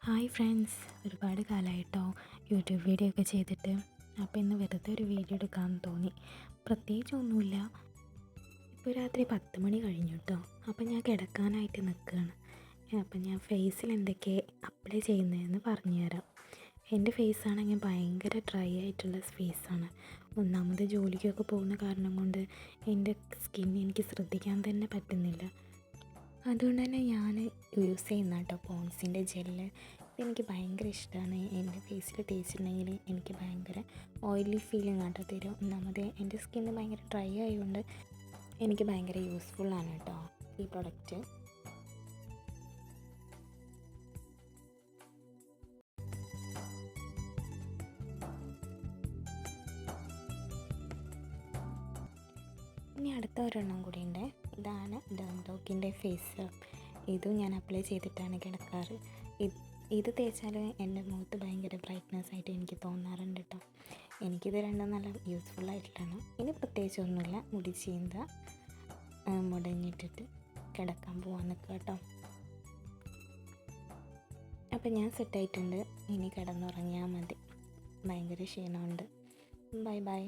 Hi friends, ഒരുപാട് കാലമായിട്ടോ YouTube video ഒക്കെ ചെയ്തിട്ട്. അപ്പോൾ ഇന്ന് വെറുതെ ഒരു വീഡിയോ എടുക്കാമെന്ന് തോന്നി. പ്രത്യേകിച്ചൊന്നുമില്ല. ഇപ്പോൾ രാത്രി 10 മണി കഴിഞ്ഞു കേട്ടോ. അപ്പോൾ ഞാൻ കിടക്കാനായിട്ട് നിൽക്കുകയാണ്. അപ്പം ഞാൻ ഫേസിൽ എന്തൊക്കെ അപ്ലൈ ചെയ്യുന്നതെന്ന് പറഞ്ഞുതരാം. എൻ്റെ ഫേസാണെങ്കിൽ ഭയങ്കര ഡ്രൈ ആയിട്ടുള്ള ഫേസാണ്. ഒന്നാമത് ജോലിക്കൊക്കെ പോകുന്ന കാരണം കൊണ്ട് എൻ്റെ സ്കിൻ എനിക്ക് ശ്രദ്ധിക്കാൻ തന്നെ പറ്റുന്നില്ല. അതുകൊണ്ട് തന്നെ ഞാൻ യൂസ് ചെയ്യുന്ന കേട്ടോ പോൺസിൻ്റെ ജെല്ല്. ഇതെനിക്ക് ഭയങ്കര ഇഷ്ടമാണ്. എൻ്റെ ഫേസിൽ തേച്ചിട്ടുണ്ടെങ്കിൽ എനിക്ക് ഭയങ്കര ഓയിലി ഫീലിംഗ് ആട്ടോ തരും. ഒന്നാമത് എൻ്റെ സ്കിന്ന് ഭയങ്കര ഡ്രൈ ആയതുകൊണ്ട് എനിക്ക് ഭയങ്കര യൂസ്ഫുള്ളാണ് കേട്ടോ ഈ പ്രൊഡക്റ്റ്. ഇനി അടുത്ത ഒരെണ്ണം കൂടി ഉണ്ട്. ഇതാണ് ഡെർമോക്കിൻ്റെ ഫേസ് സിറം. ഇതും ഞാൻ അപ്ലൈ ചെയ്തിട്ടാണ് കിടക്കാറ്. ഇത് തേച്ചാൽ എൻ്റെ മുഖത്ത് ഭയങ്കര ബ്രൈറ്റ്നസ് ആയിട്ട് എനിക്ക് തോന്നാറുണ്ട് കേട്ടോ. എനിക്കിത് രണ്ടും നല്ല യൂസ്ഫുള്ളായിട്ടാണ്. ഇനി പ്രത്യേകിച്ചൊന്നുമില്ല. മുടി ചീന്ത മുടഞ്ഞിട്ടിട്ട് കിടക്കാൻ പോകാൻ നിൽക്കുക കേട്ടോ. അപ്പം ഞാൻ സെറ്റായിട്ടുണ്ട്. ഇനി കിടന്നുറങ്ങിയാൽ മതി. ഭയങ്കര ക്ഷീണമുണ്ട്. Bye by.